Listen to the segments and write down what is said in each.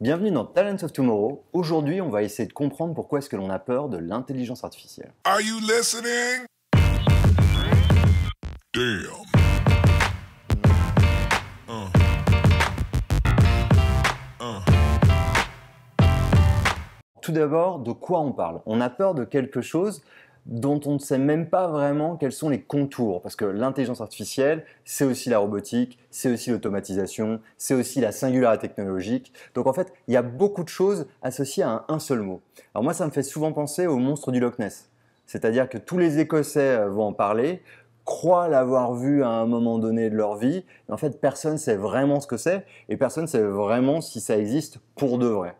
Bienvenue dans Talents of Tomorrow. Aujourd'hui, on va essayer de comprendre pourquoi est-ce que l'on a peur de l'intelligence artificielle. Are you listening? Damn. Tout d'abord, de quoi on parle? On a peur de quelque chose dont on ne sait même pas vraiment quels sont les contours. Parce que l'intelligence artificielle, c'est aussi la robotique, c'est aussi l'automatisation, c'est aussi la singularité technologique. Donc en fait, il y a beaucoup de choses associées à un seul mot. Alors moi, ça me fait souvent penser au monstre du Loch Ness. C'est-à-dire que tous les Écossais vont en parler, croient l'avoir vu à un moment donné de leur vie, mais en fait, personne ne sait vraiment ce que c'est et personne ne sait vraiment si ça existe pour de vrai.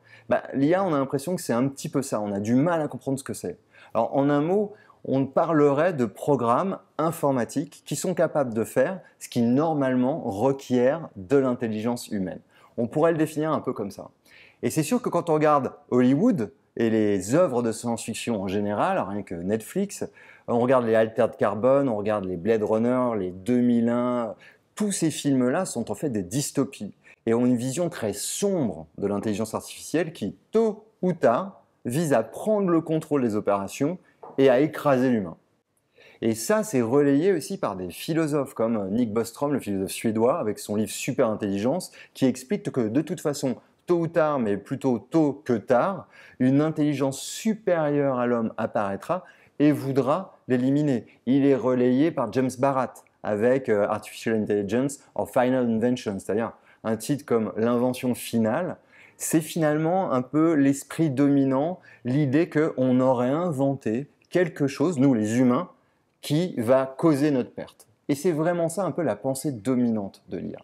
L'IA, on a l'impression que c'est un petit peu ça, on a du mal à comprendre ce que c'est. Alors en un mot, on parlerait de programmes informatiques qui sont capables de faire ce qui normalement requiert de l'intelligence humaine. On pourrait le définir un peu comme ça. Et c'est sûr que quand on regarde Hollywood et les œuvres de science-fiction en général, rien que Netflix, on regarde les Altered Carbon, on regarde les Blade Runner, les 2001, tous ces films-là sont en fait des dystopies et ont une vision très sombre de l'intelligence artificielle qui, tôt ou tard, vise à prendre le contrôle des opérations et à écraser l'humain. Et ça, c'est relayé aussi par des philosophes comme Nick Bostrom, le philosophe suédois, avec son livre Super Intelligence, qui explique que de toute façon, tôt ou tard, mais plutôt tôt que tard, une intelligence supérieure à l'homme apparaîtra et voudra l'éliminer. Il est relayé par James Barat avec Artificial Intelligence or Final Invention, c'est-à-dire un titre comme l'invention finale. C'est finalement un peu l'esprit dominant, l'idée qu'on aurait inventé quelque chose, nous les humains, qui va causer notre perte. Et c'est vraiment ça un peu la pensée dominante de l'IA.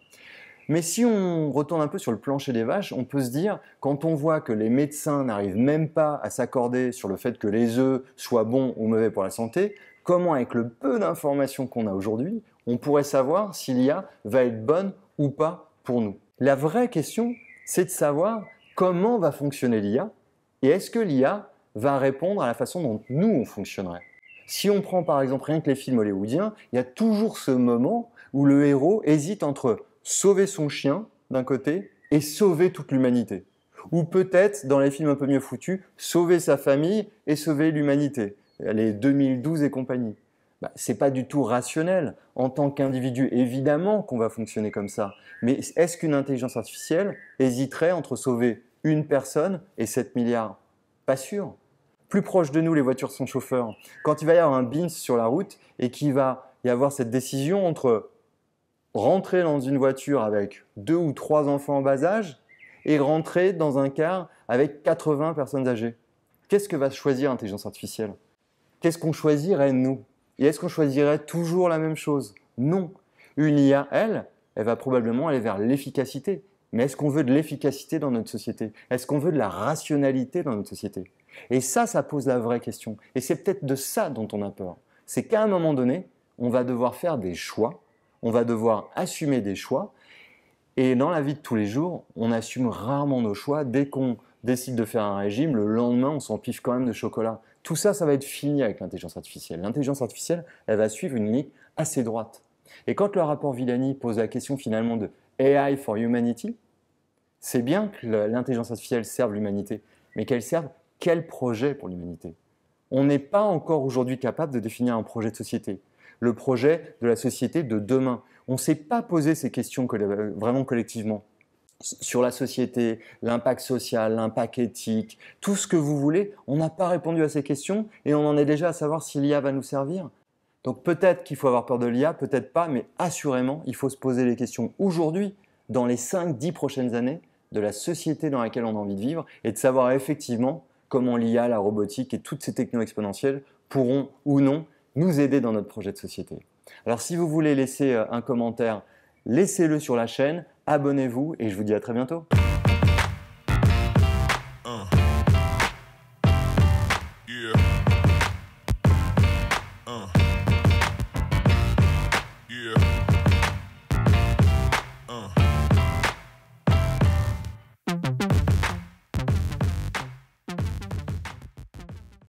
Mais si on retourne un peu sur le plancher des vaches, on peut se dire, quand on voit que les médecins n'arrivent même pas à s'accorder sur le fait que les œufs soient bons ou mauvais pour la santé, comment avec le peu d'informations qu'on a aujourd'hui, on pourrait savoir si l'IA va être bonne ou pas pour nous? La vraie question, c'est de savoir comment va fonctionner l'IA et est-ce que l'IA va répondre à la façon dont nous, on fonctionnerait. Si on prend par exemple rien que les films hollywoodiens, il y a toujours ce moment où le héros hésite entre sauver son chien d'un côté et sauver toute l'humanité. Ou peut-être, dans les films un peu mieux foutus, sauver sa famille et sauver l'humanité. Les 2012 et compagnie. C'est pas du tout rationnel. En tant qu'individu, évidemment qu'on va fonctionner comme ça. Mais est-ce qu'une intelligence artificielle hésiterait entre sauver une personne et 7 milliards? Pas sûr. Plus proche de nous, les voitures sans chauffeur. Quand il va y avoir un Beams sur la route et qu'il va y avoir cette décision entre rentrer dans une voiture avec 2 ou 3 enfants en bas âge et rentrer dans un car avec 80 personnes âgées. Qu'est-ce que va choisir l'intelligence artificielle? Qu'est-ce qu'on choisirait nous? Et est-ce qu'on choisirait toujours la même chose? Non. Une IA, elle va probablement aller vers l'efficacité. Mais est-ce qu'on veut de l'efficacité dans notre société? Est-ce qu'on veut de la rationalité dans notre société? Et ça pose la vraie question. Et c'est peut-être de ça dont on a peur. C'est qu'à un moment donné, on va devoir faire des choix, on va devoir assumer des choix. Et dans la vie de tous les jours, on assume rarement nos choix. Dès qu'on décide de faire un régime, le lendemain, on s'empiffe quand même de chocolat. Tout ça, ça va être fini avec l'intelligence artificielle. L'intelligence artificielle, elle va suivre une ligne assez droite. Et quand le rapport Villani pose la question finalement de AI for Humanity, c'est bien que l'intelligence artificielle serve l'humanité, mais qu'elle serve quel projet pour l'humanité? On n'est pas encore aujourd'hui capable de définir un projet de société, le projet de la société de demain. On ne s'est pas posé ces questions vraiment collectivement sur la société, l'impact social, l'impact éthique, tout ce que vous voulez. On n'a pas répondu à ces questions et on en est déjà à savoir si l'IA va nous servir. Donc peut-être qu'il faut avoir peur de l'IA, peut-être pas, mais assurément, il faut se poser les questions aujourd'hui, dans les 5-10 prochaines années, de la société dans laquelle on a envie de vivre et de savoir effectivement comment l'IA, la robotique et toutes ces technos exponentielles pourront ou non nous aider dans notre projet de société. Alors si vous voulez laisser un commentaire, laissez-le sur la chaîne, abonnez-vous et je vous dis à très bientôt.